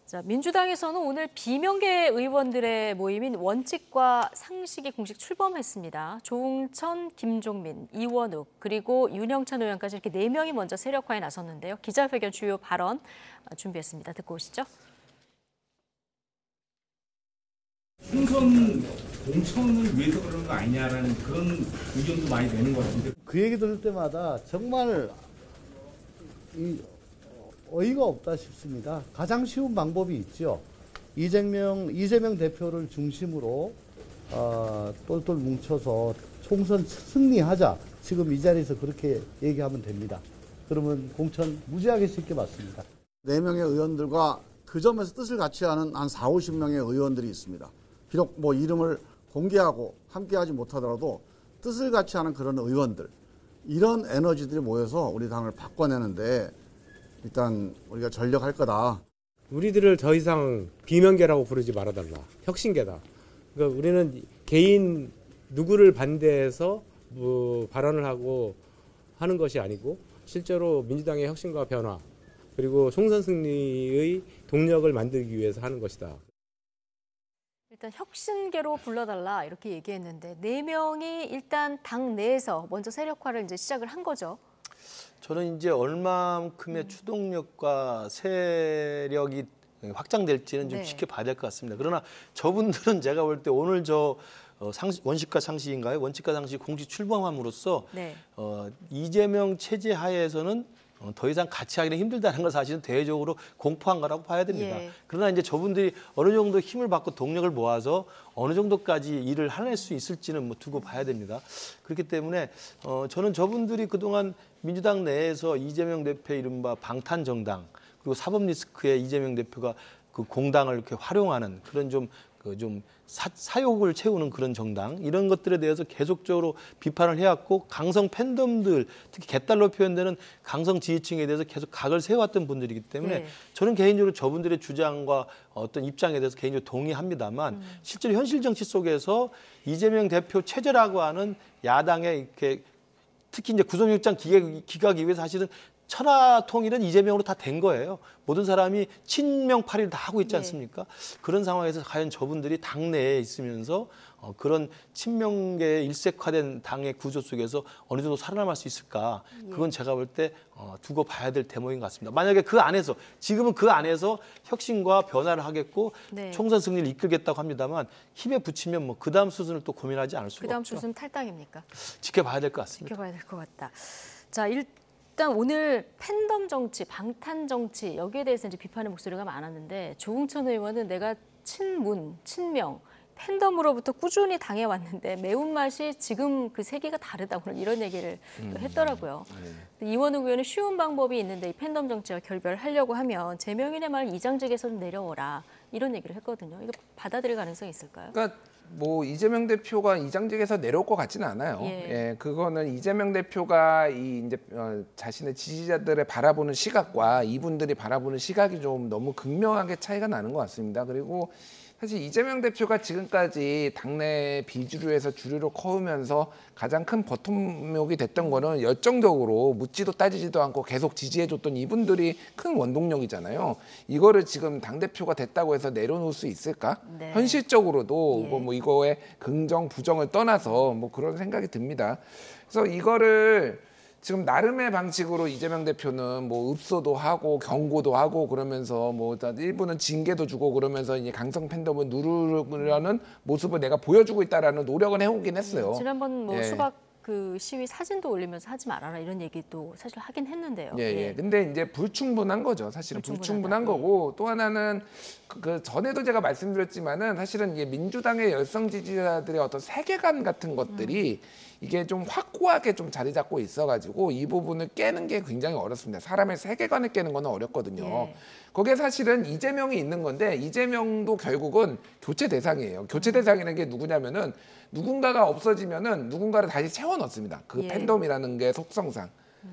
자, 민주당에서는 오늘 비명계 의원들의 모임인 원칙과 상식이 공식 출범했습니다. 조응천, 김종민, 이원욱, 그리고 윤영찬 의원까지 이렇게 4명이 먼저 세력화에 나섰는데요. 기자회견 주요 발언 준비했습니다. 듣고 오시죠. 총선 공천을 위해서 그런 거 아니냐라는 그런 의견도 많이 내는 것 같은데. 그 얘기 들을 때마다 정말 어이가 없다 싶습니다. 가장 쉬운 방법이 있죠. 이재명 대표를 중심으로 똘똘 뭉쳐서 총선 승리하자. 지금 이 자리에서 그렇게 얘기하면 됩니다. 그러면 공천 무지하게 쉽게 받습니다. 4명의 의원들과 그 점에서 뜻을 같이 하는 한 40, 50명의 의원들이 있습니다. 비록 뭐 이름을 공개하고 함께하지 못하더라도 뜻을 같이 하는 그런 의원들, 이런 에너지들이 모여서 우리 당을 바꿔내는데 일단 우리가 전력할 거다. 우리들을 더 이상 비명계라고 부르지 말아달라. 혁신계다. 그러니까 우리는 개인 누구를 반대해서 발언을 하고 하는 것이 아니고 실제로 민주당의 혁신과 변화 그리고 총선 승리의 동력을 만들기 위해서 하는 것이다. 일단 혁신계로 불러달라 이렇게 얘기했는데 4명이 일단 당 내에서 먼저 세력화를 이제 시작을 한 거죠. 저는 이제 얼마큼의 추동력과 세력이 확장될지는 좀 지켜봐야 될 것 같습니다. 그러나 저분들은 제가 볼 때 오늘 원칙과 상식인가요? 원칙과 상식 공식 출범함으로써 이재명 체제 하에서는 더 이상 같이 하기는 힘들다는 걸 사실은 대외적으로 공포한 거라고 봐야 됩니다. 그러나 이제 저분들이 어느 정도 힘을 받고 동력을 모아서 어느 정도까지 일을 해낼 수 있을지는 두고 봐야 됩니다. 그렇기 때문에 저는 저분들이 그동안 민주당 내에서 이재명 대표의 이른바 방탄정당 그리고 사법 리스크에 이재명 대표가 그 공당을 이렇게 활용하는 그런 좀 사욕을 채우는 그런 정당 이런 것들에 대해서 계속적으로 비판을 해왔고 강성 팬덤들 특히 개딸로 표현되는 강성 지지층에 대해서 계속 각을 세워왔던 분들이기 때문에 저는 개인적으로 저분들의 주장과 어떤 입장에 대해서 개인적으로 동의합니다만 실제로 현실 정치 속에서 이재명 대표 체제라고 하는 야당의 이렇게 특히 이제 구속영장 기각이 위해서 사실은 천하통일은 이재명으로 다 된 거예요. 모든 사람이 친명파리를 다 하고 있지 않습니까? 그런 상황에서 과연 저분들이 당내에 있으면서 그런 친명계에 일색화된 당의 구조 속에서 어느 정도 살아남을 수 있을까? 그건 제가 볼 때 두고 봐야 될 대목인 것 같습니다. 만약에 그 안에서 지금은 그 안에서 혁신과 변화를 하겠고 총선 승리를 이끌겠다고 합니다만 힘에 붙이면 그 다음 수순을 또 고민하지 않을 수가 없죠. 그 다음 수순 탈당입니까? 지켜봐야 될 것 같습니다. 지켜봐야 될 것 같다. 자, 일단 오늘 팬덤 정치, 방탄 정치 여기에 대해서 이제 비판의 목소리가 많았는데 조응천 의원은 내가 친명, 팬덤으로부터 꾸준히 당해왔는데 매운맛이 지금 그 세계가 다르다 오늘 이런 얘기를 했더라고요. 이원욱 의원은 쉬운 방법이 있는데 이 팬덤 정치와 결별하려고 하면 재명인의 말 이장직에서 내려오라 이런 얘기를 했거든요. 이거 받아들일 가능성이 있을까요? 그러니까 뭐 이재명 대표가 이장직에서 내려올 것 같지는 않아요. 그거는 이재명 대표가 이제 자신의 지지자들의 바라보는 시각과 이분들이 바라보는 시각이 좀 너무 극명하게 차이가 나는 것 같습니다. 그리고 사실 이재명 대표가 지금까지 당내 비주류에서 주류로 커오면서 가장 큰 버팀목이 됐던 거는 열정적으로 묻지도 따지지도 않고 계속 지지해줬던 이분들이 큰 원동력이잖아요. 이거를 지금 당대표가 됐다고 해서 내려놓을 수 있을까? 현실적으로도 뭐 이거의 긍정, 부정을 떠나서 뭐 그런 생각이 듭니다. 그래서 이거를 지금 나름의 방식으로 이재명 대표는 뭐 읍소도 하고 경고도 하고 그러면서 뭐 일부는 징계도 주고 그러면서 이제 강성 팬덤을 누르려는 모습을 내가 보여주고 있다라는 노력은 해오긴 했어요. 지난번 뭐 수박 그 시위 사진도 올리면서 하지 말아라 이런 얘기도 사실 하긴 했는데요. 근데 이제 불충분한 거죠. 사실은 불충분한 거고 또 하나는 그 전에도 제가 말씀드렸지만은 사실은 이게 민주당의 열성 지지자들의 어떤 세계관 같은 것들이 이게 좀 확고하게 좀 자리 잡고 있어가지고 이 부분을 깨는 게 굉장히 어렵습니다. 사람의 세계관을 깨는 건 어렵거든요. 거기에 사실은 이재명이 있는 건데 이재명도 결국은 교체 대상이에요. 교체 대상이라는 게 누구냐면은 누군가가 없어지면은 누군가를 다시 채워 넣습니다. 그 팬덤이라는 게 속성상.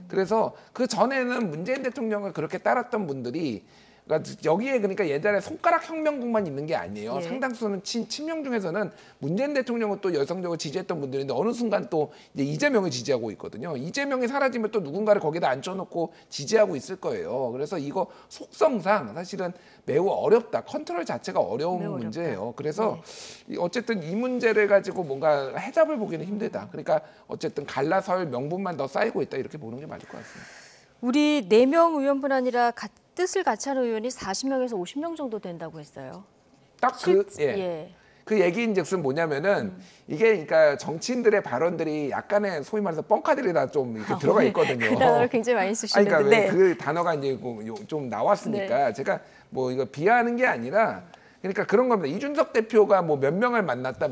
그래서 그 전에는 문재인 대통령을 그렇게 따랐던 분들이 그러니까 여기에 그러니까 예전에 손가락 혁명국만 있는 게 아니에요. 예. 상당수는 친명 중에서는 문재인 대통령을 또 열성적으로 지지했던 분들인데 어느 순간 또 이제 이재명을 지지하고 있거든요. 이재명이 사라지면 또 누군가를 거기다 앉혀놓고 지지하고 있을 거예요. 그래서 이거 속성상 사실은 매우 어렵다. 컨트롤 자체가 어려운 매우 어렵다. 문제예요. 그래서 어쨌든 이 문제를 가지고 뭔가 해답을 보기는 힘들다. 그러니까 어쨌든 갈라설 명분만 더 쌓이고 있다. 이렇게 보는 게 맞을 것 같습니다. 우리 4명 의원뿐 아니라 뜻을 같이 하는 의원이 40명에서 50명 정도 된다고 했어요. 딱 그 예. 그 얘기인즉슨 뭐냐면은 이게 그러니까 정치인들의 발언들이 약간의 소위 말해서 뻥카들이 다 좀 이렇게 들어가 있거든요. 그 단어를 굉장히 많이 쓰시는데. 그러니까 왜 그 단어가 이제 좀 나왔으니까 네. 제가 뭐 이거 비하하는 게 아니라 그러니까 그런 겁니다. 이준석 대표가 뭐 몇 명을 만났다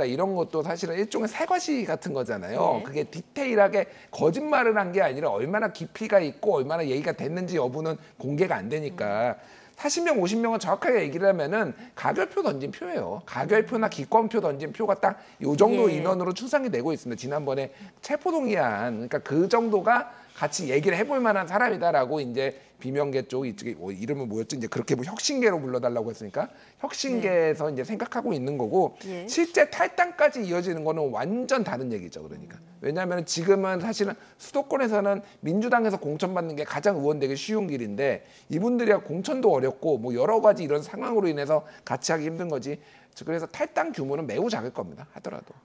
이런 것도 사실은 일종의 새과시 같은 거잖아요. 네. 그게 디테일하게 거짓말을 한 게 아니라 얼마나 깊이가 있고 얼마나 얘기가 됐는지 여부는 공개가 안 되니까 40명, 50명은 정확하게 얘기를 하면은 가결표 던진 표예요. 가결표나 기권표 던진 표가 딱 요 정도 예. 인원으로 추상이 되고 있습니다. 지난번에 체포동의안, 그러니까 그 정도가 같이 얘기를 해볼 만한 사람이다라고 이제 비명계 쪽 이쪽에 이름은 뭐였죠? 이제 그렇게 뭐 혁신계로 불러달라고 했으니까 혁신계에서 이제 생각하고 있는 거고 예. 실제 탈당까지 이어지는 거는 완전 다른 얘기죠. 그러니까 왜냐하면 지금은 사실은 수도권에서는 민주당에서 공천받는 게 가장 의원되기 쉬운 길인데 이분들이 공천도 어렵고 뭐 여러 가지 이런 상황으로 인해서 같이 하기 힘든 거지. 그래서 탈당 규모는 매우 작을 겁니다. 하더라도.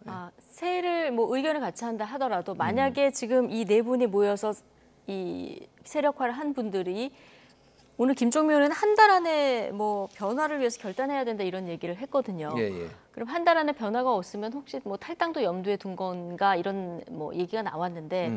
세를 뭐 의견을 같이 한다 하더라도 만약에 지금 이 네 분이 모여서 이 세력화를 한 분들이 오늘 김종민 의원은 한 달 안에 뭐 변화를 위해서 결단해야 된다 이런 얘기를 했거든요. 예. 그럼 한 달 안에 변화가 없으면 혹시 뭐 탈당도 염두에 둔 건가 이런 뭐 얘기가 나왔는데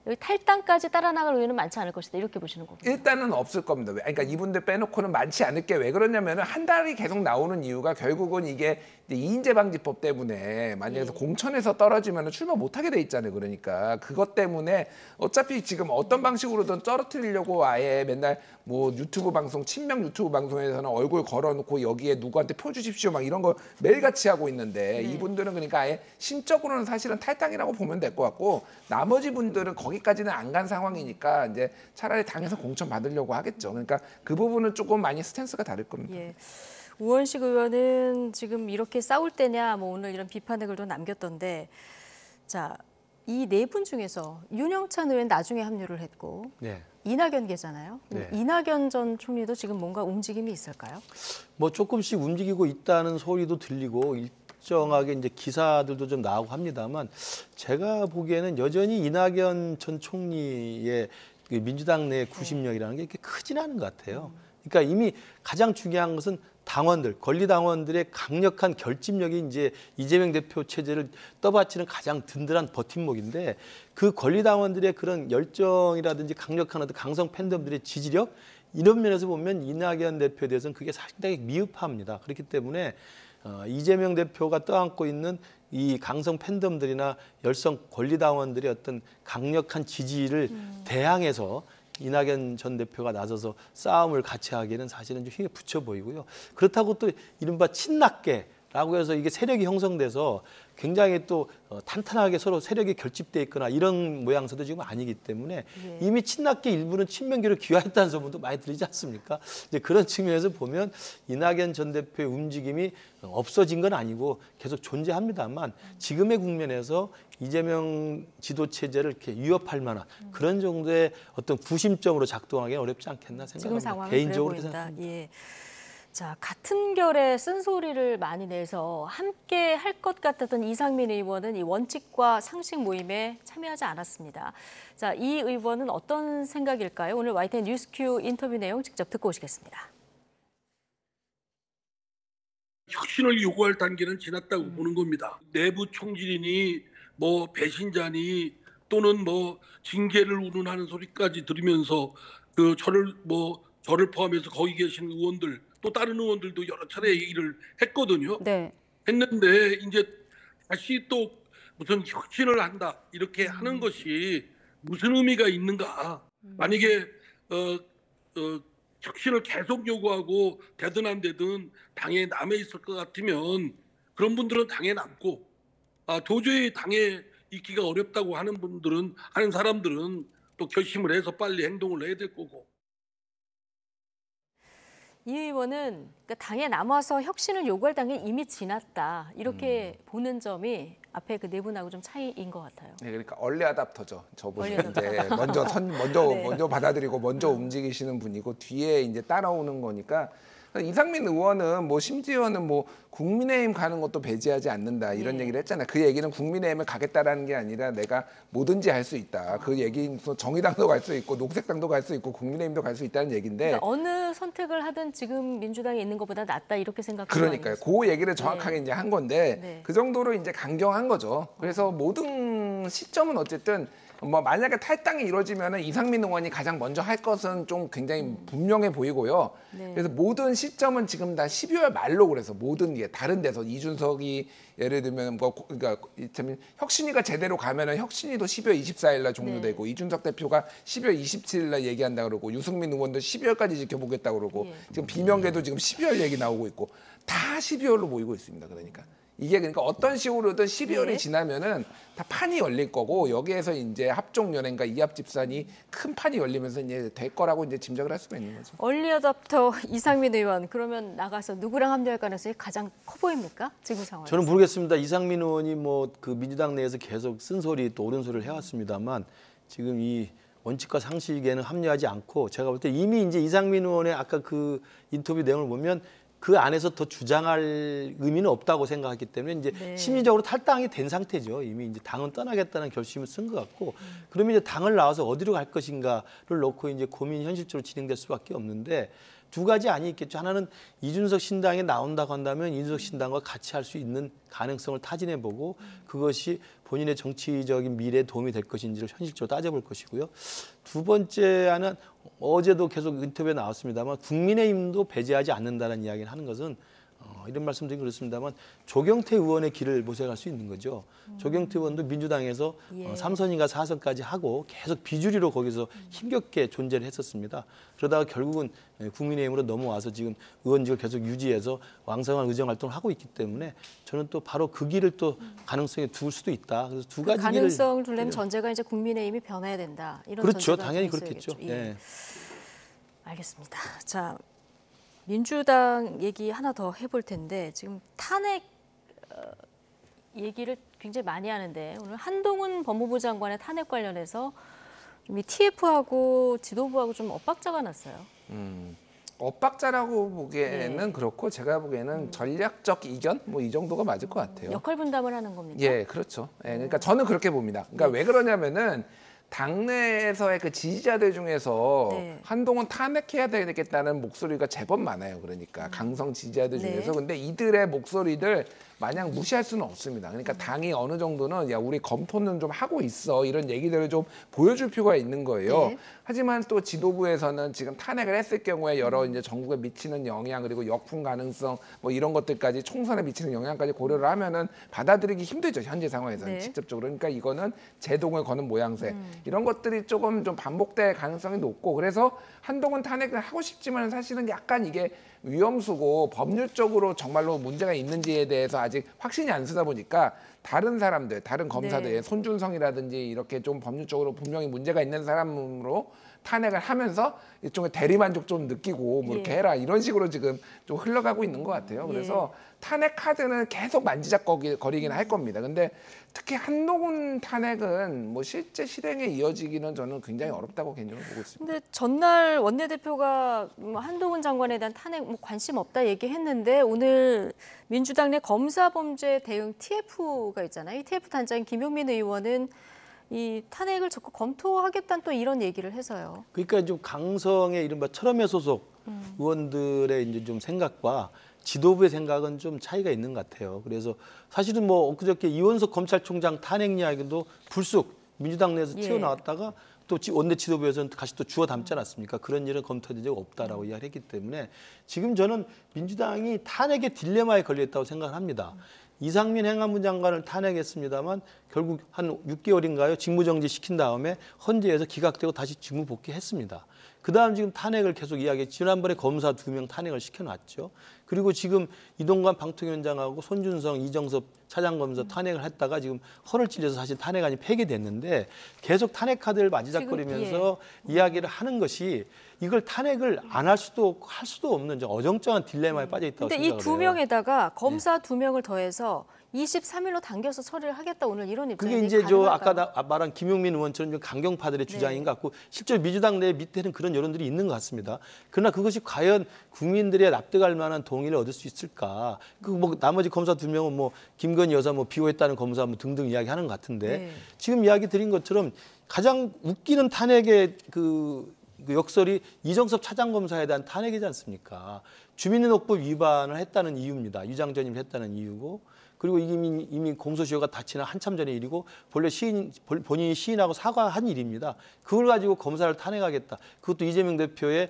여기 탈당까지 따라 나갈 의원은 많지 않을 것이다 이렇게 보시는 거군요. 일단은 없을 겁니다. 그러니까 이분들 빼놓고는 많지 않을 게 왜 그러냐면 한 달이 계속 나오는 이유가 결국은 이게 이인재 방지법 때문에 만약에 공천에서 떨어지면 출마 못하게 돼 있잖아요. 그러니까 그것 때문에 어차피 지금 어떤 방식으로든 떨어뜨리려고 아예 맨날 뭐 유튜브 방송 친명 유튜브 방송에서는 얼굴 걸어놓고 여기에 누구한테 표 주십시오 막 이런 거 매일같이 하고 있는데 이분들은 그러니까 아예 심적으로는 사실은 탈당이라고 보면 될 것 같고 나머지 분들은 거기까지는 안 간 상황이니까 이제 차라리 당에서 공천 받으려고 하겠죠. 그러니까 그 부분은 조금 많이 스탠스가 다를 겁니다. 예. 우원식 의원은 지금 이렇게 싸울 때냐 뭐 오늘 이런 비판의 글도 남겼던데 자, 이 네 분 중에서 윤영찬 의원 나중에 합류를 했고 네. 이낙연 계잖아요. 네. 이낙연 전 총리도 지금 뭔가 움직임이 있을까요? 뭐 조금씩 움직이고 있다는 소리도 들리고 일정하게 이제 기사들도 좀 나오고 합니다만 제가 보기에는 여전히 이낙연 전 총리의 그 민주당 내 구심력이라는 게 이렇게 크진 않은 것 같아요. 그러니까 이미 가장 중요한 것은 당원들, 권리당원들의 강력한 결집력이 이제 이재명 대표 체제를 떠받치는 가장 든든한 버팀목인데 그 권리당원들의 그런 열정이라든지 강력한 어떤 강성 팬덤들의 지지력 이런 면에서 보면 이낙연 대표에 대해서는 그게 상당히 미흡합니다. 그렇기 때문에 이재명 대표가 떠안고 있는 이 강성 팬덤들이나 열성 권리당원들의 어떤 강력한 지지를 대항해서 이낙연 전 대표가 나서서 싸움을 같이 하기에는 사실은 좀 힘이 붙여 보이고요. 그렇다고 또 이른바 친낙계라고 해서 이게 세력이 형성돼서 굉장히 또 탄탄하게 서로 세력이 결집돼 있거나 이런 모양새도 지금 아니기 때문에 이미 친낙계 일부는 친명계로 귀화했다는 소문도 많이 들리지 않습니까? 이제 그런 측면에서 보면 이낙연 전 대표의 움직임이 없어진 건 아니고 계속 존재합니다만 지금의 국면에서 이재명 지도 체제를 이렇게 위협할 만한 그런 정도의 어떤 구심점으로 작동하기는 어렵지 않겠나 생각합니다. 지금 상황은 개인적으로 그래 보인다. 생각합니다. 예. 자, 같은 결에 쓴소리를 많이 내서 함께 할 것 같았던 이상민 의원은 이 원칙과 상식 모임에 참여하지 않았습니다. 자, 이 의원은 어떤 생각일까요? 오늘 YTN 뉴스큐 인터뷰 내용 직접 듣고 오시겠습니다. 혁신을 요구할 단계는 지났다고 보는 겁니다. 내부 총질이니 뭐 배신자니 또는 뭐 징계를 운운하는 소리까지 들으면서 저를 포함해서 거기 계신 의원들 또 다른 의원들도 여러 차례 얘기를 했거든요. 네. 했는데 이제 다시 또 무슨 혁신을 한다 이렇게 하는 것이 무슨 의미가 있는가? 만약에 혁신을 계속 요구하고 되든 안 되든 당에 남아 있을 것 같으면 그런 분들은 당에 남고 도저히 당에 있기가 어렵다고 하는 사람들은 또 결심을 해서 빨리 행동을 해야 될 거고. 이 의원은 그러니까 당에 남아서 혁신을 요구할 단계 이미 지났다. 이렇게 보는 점이 앞에 그 네 분하고 좀 차이인 것 같아요. 네, 그러니까 얼리 아답터죠. 저분이 얼리 이제 먼저 받아들이고 먼저 움직이시는 분이고 뒤에 이제 따라오는 거니까 이상민 의원은 뭐 심지어는 뭐 국민의힘 가는 것도 배제하지 않는다 이런 얘기를 했잖아요. 그 얘기는 국민의힘을 가겠다라는 게 아니라 내가 뭐든지 할 수 있다. 그 얘기는 정의당도 갈 수 있고 녹색당도 갈 수 있고 국민의힘도 갈 수 있다는 얘기인데 그러니까 어느 선택을 하든 지금 민주당에 있는 것보다 낫다 이렇게 생각하는 그러니까요. 그 얘기를 정확하게 이제 한 건데 네. 그 정도로 이제 강경한 거죠. 그래서 모든 시점은 어쨌든 뭐 만약에 탈당이 이루어지면은 이상민 의원이 가장 먼저 할 것은 좀 굉장히 분명해 보이고요. 네. 그래서 모든 시점은 지금 다 12월 말로 그래서 모든 게 다른 데서 이준석이 예를 들면 뭐 그러니까 이참에 혁신위가 제대로 가면은 혁신위도 12월 24일 날 종료되고 네. 이준석 대표가 12월 27일 날 얘기한다 그러고 유승민 의원도 12월까지 지켜보겠다 그러고 예. 지금 비명계도 지금 12월 얘기 나오고 있고 다 12월로 모이고 있습니다. 그러니까 이게 그러니까 어떤 식으로든 12월이 네. 지나면은 다 판이 열릴 거고 여기에서 이제 합종연행과 이합집산이 큰 판이 열리면서 이제 될 거라고 이제 짐작을 할 수가 있는 거죠. 얼리 어답터 이상민 의원 그러면 나가서 누구랑 합류할 가능성이 가장 커 보입니까? 지금 상황에서. 저는 모르겠습니다. 이상민 의원이 뭐 그 민주당 내에서 계속 쓴소리 또 옳은 소리를 해왔습니다만 지금 이 원칙과 상식에는 합류하지 않고 제가 볼 때 이미 이제 이상민 의원의 아까 그 인터뷰 내용을 보면 그 안에서 더 주장할 의미는 없다고 생각했기 때문에 이제 네. 심리적으로 탈당이 된 상태죠. 이미 이제 당은 떠나겠다는 결심을 쓴 것 같고 그러면 이제 당을 나와서 어디로 갈 것인가를 놓고 이제 고민이 현실적으로 진행될 수밖에 없는데 두 가지 안이 있겠죠. 하나는 이준석 신당에 나온다고 한다면 이준석 신당과 같이 할 수 있는 가능성을 타진해보고 그것이 본인의 정치적인 미래에 도움이 될 것인지를 현실적으로 따져볼 것이고요. 두 번째 안은 어제도 계속 인터뷰에 나왔습니다만 국민의힘도 배제하지 않는다는 이야기를 하는 것은 이런 말씀드리긴 그렇습니다만 조경태 의원의 길을 모색할 수 있는 거죠. 조경태 의원도 민주당에서 예. 3선인가 4선까지 하고 계속 비주류로 거기서 힘겹게 존재를 했었습니다. 그러다가 결국은 국민의힘으로 넘어와서 지금 의원직을 계속 유지해서 왕성한 의정 활동을 하고 있기 때문에 저는 또 바로 그 길을 또 가능성에 둘 수도 있다. 그래서 두 가지 가능성을 길을 두려면 전제가 이제 국민의힘이 변해야 된다. 이런 그렇죠. 전제가 당연히 좀 그렇겠죠. 있어야겠죠. 예. 예. 알겠습니다. 자, 민주당 얘기 하나 더 해볼 텐데 지금 탄핵 얘기를 굉장히 많이 하는데 오늘 한동훈 법무부 장관의 탄핵 관련해서 좀 이 TF하고 지도부하고 좀 엇박자가 났어요. 엇박자라고 보기에는 예. 그렇고 제가 보기에는 전략적 이견 뭐 이 정도가 맞을 것 같아요. 역할 분담을 하는 겁니까? 예, 그렇죠. 예, 그러니까 저는 그렇게 봅니다. 그러니까 왜 그러냐면은 당내에서의 그 지지자들 중에서 네. 한동훈 탄핵해야 되겠다는 목소리가 제법 많아요. 그러니까 강성 지지자들 네. 중에서. 근데 이들의 목소리들 마냥 무시할 수는 없습니다. 그러니까 당이 어느 정도는 야 우리 검토는 좀 하고 있어 이런 얘기들을 좀 보여줄 필요가 있는 거예요. 네. 하지만 또 지도부에서는 지금 탄핵을 했을 경우에 여러 이제 전국에 미치는 영향 그리고 역풍 가능성 뭐 이런 것들까지 총선에 미치는 영향까지 고려를 하면은 받아들이기 힘들죠 현재 상황에서는 네. 직접적으로. 그러니까 이거는 제동을 거는 모양새 이런 것들이 조금 좀 반복될 가능성이 높고 그래서 한동훈 탄핵을 하고 싶지만 사실은 약간 이게 위험수고 법률적으로 정말로 문제가 있는지에 대해서 아직 확신이 안 서다 보니까 다른 사람들, 다른 검사들, 네. 손준성이라든지 이렇게 좀 법률적으로 분명히 문제가 있는 사람으로 탄핵을 하면서 일종의 대리만족 좀 느끼고 뭐 이렇게 예. 해라 이런 식으로 지금 좀 흘러가고 있는 것 같아요. 그래서 탄핵 카드는 계속 만지작거리긴 할 겁니다. 근데 특히 한동훈 탄핵은 뭐 실제 실행에 이어지기는 저는 굉장히 어렵다고 개인적으로 보고 있습니다. 근데 전날 원내대표가 한동훈 장관에 대한 탄핵 뭐 관심 없다 얘기했는데 오늘 민주당 내 검사범죄 대응 TF가 있잖아요. 이 TF 단장인 김용민 의원은 이 탄핵을 적극 검토하겠다는 또 이런 얘기를 해서요. 그러니까 좀 강성의 이른바 철험회 소속 의원들의 이제 좀 생각과 지도부의 생각은 좀 차이가 있는 것 같아요. 그래서 사실은 뭐 엊그저께 이원석 검찰총장 탄핵 이야기도 불쑥 민주당 내에서 예. 튀어나왔다가 또 원내 지도부에서는 다시 또 주워 담지 않았습니까? 그런 일은 검토된 적 없다라고 이야기를 했기 때문에 지금 저는 민주당이 탄핵의 딜레마에 걸려있다고 생각을 합니다. 이상민 행안부 장관을 탄핵했습니다만 결국 한 6개월인가요? 직무정지 시킨 다음에 헌재에서 기각되고 다시 직무 복귀했습니다. 그다음 지금 탄핵을 계속 이야기했죠. 지난번에 검사 2명 탄핵을 시켜놨죠. 그리고 지금 이동관 방통위원장하고 손준성, 이정섭 차장검사 탄핵을 했다가 지금 허를 찔려서 사실 탄핵안이 폐기됐는데 계속 탄핵 카드를 만지작거리면서 이야기를 하는 것이 이걸 탄핵을 안 할 수도 할 수도 없는 어정쩡한 딜레마에 빠져 있다고 근데 생각을 이 두 해요. 명에다가 검사 2명을 더해서 23일로 당겨서 처리를 하겠다 오늘 이런 입장이 그게 이제 아까 가능할까요? 말한 김용민 의원처럼 좀 강경파들의 주장인 것 같고 실제로 민주당 내 밑에는 그런 여론들이 있는 것 같습니다. 그러나 그것이 과연 국민들의 납득할 만한 동의를 얻을 수 있을까? 그 뭐 나머지 검사 2명은 뭐 김건희 여사 뭐 비호했다는 검사 뭐 등등 이야기하는 것 같은데 지금 이야기 드린 것처럼 가장 웃기는 탄핵의 그 역설이 이정섭 차장검사에 대한 탄핵이지 않습니까? 주민등록법 위반을 했다는 이유입니다. 유장전입을 했다는 이유고 그리고 이미 공소시효가 다 지난 한참 전의 일이고 본래 본인이 시인하고 사과한 일입니다. 그걸 가지고 검사를 탄핵하겠다. 그것도 이재명 대표의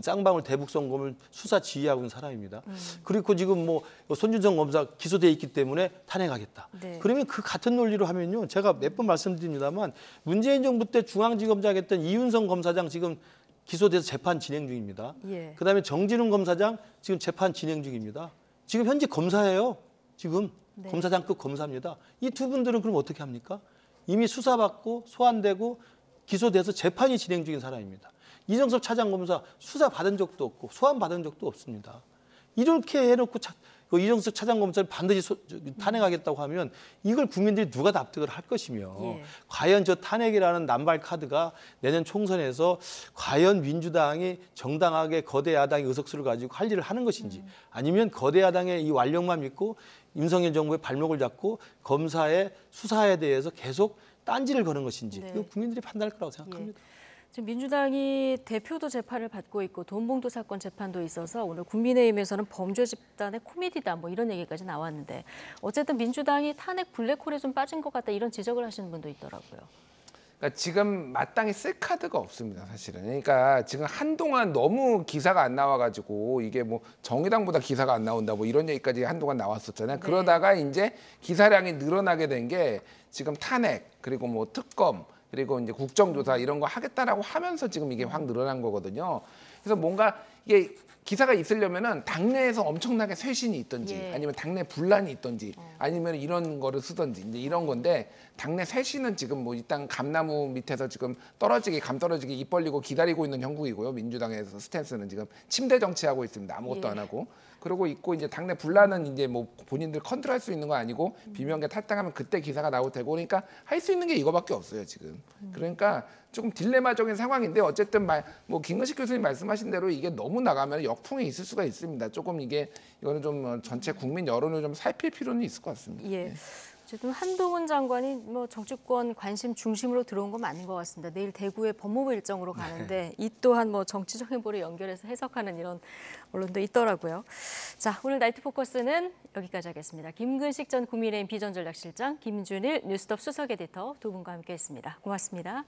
쌍방울 대북송금을 수사 지휘하고 있는 사람입니다. 그리고 지금 뭐 손준성 검사 기소돼 있기 때문에 탄핵하겠다. 네. 그러면 그 같은 논리로 하면요. 제가 몇 번 말씀드립니다만 문재인 정부 때 중앙지검장 했던 이윤성 검사장 지금 기소돼서 재판 진행 중입니다. 예. 그다음에 정진웅 검사장 지금 재판 진행 중입니다. 지금 현재 검사예요. 지금 네. 검사장급 검사입니다. 이 두 분들은 그럼 어떻게 합니까? 이미 수사받고 소환되고 기소돼서 재판이 진행 중인 사람입니다. 이정섭 차장검사 수사 받은 적도 없고 소환 받은 적도 없습니다. 이렇게 해놓고 이정섭 차장검사를 반드시 탄핵하겠다고 하면 이걸 국민들이 누가 납득을 할 것이며 과연 저 탄핵이라는 남발 카드가 내년 총선에서 과연 민주당이 정당하게 거대 야당의 의석수를 가지고 할 일을 하는 것인지 아니면 거대 야당의 이 완력만 믿고 윤석열 정부의 발목을 잡고 검사의 수사에 대해서 계속 딴지를 거는 것인지 이거 국민들이 판단할 거라고 생각합니다. 지금 민주당이 대표도 재판을 받고 있고 돈봉투 사건 재판도 있어서 오늘 국민의힘에서는 범죄 집단의 코미디다 뭐 이런 얘기까지 나왔는데 어쨌든 민주당이 탄핵 블랙홀에 좀 빠진 것 같다 이런 지적을 하시는 분도 있더라고요. 그러니까 지금 마땅히 쓸 카드가 없습니다, 사실은. 그러니까 지금 한동안 너무 기사가 안 나와가지고 이게 뭐 정의당보다 기사가 안 나온다 뭐 이런 얘기까지 한동안 나왔었잖아요. 그러다가 이제 기사량이 늘어나게 된 게 지금 탄핵 그리고 뭐 특검 그리고 이제 국정조사 이런 거 하겠다라고 하면서 지금 이게 확 늘어난 거거든요. 그래서 뭔가 이게 기사가 있으려면은 당내에서 엄청나게 쇄신이 있든지 아니면 당내 분란이 있든지 아니면 이런 거를 쓰든지 이제 이런 건데 당내 쇄신은 지금 뭐 일단 감나무 밑에서 지금 감 떨어지게 입 벌리고 기다리고 있는 형국이고요. 민주당에서 스탠스는 지금 침대 정치하고 있습니다. 아무것도 안 하고. 그러고 있고 이제 당내 분란은 이제 뭐 본인들 컨트롤할 수 있는 거 아니고 비명계 탈당하면 그때 기사가 나올 테고 그러니까 할 수 있는 게 이거밖에 없어요 지금. 그러니까 조금 딜레마적인 상황인데 어쨌든 뭐 김근식 교수님 말씀하신 대로 이게 너무 나가면 역풍이 있을 수가 있습니다. 조금 이거는 좀 전체 국민 여론을 좀 살필 필요는 있을 것 같습니다. 예. 어쨌든 한동훈 장관이 뭐 정치권 관심 중심으로 들어온 건 맞는 것 같습니다. 내일 대구에 법무부 일정으로 가는데 이 또한 뭐 정치적 행보를 연결해서 해석하는 이런 언론도 있더라고요. 자, 오늘 나이트 포커스는 여기까지 하겠습니다. 김근식 전 국민의힘 비전전략실장, 김준일 뉴스톱 수석 에디터 두 분과 함께했습니다. 고맙습니다.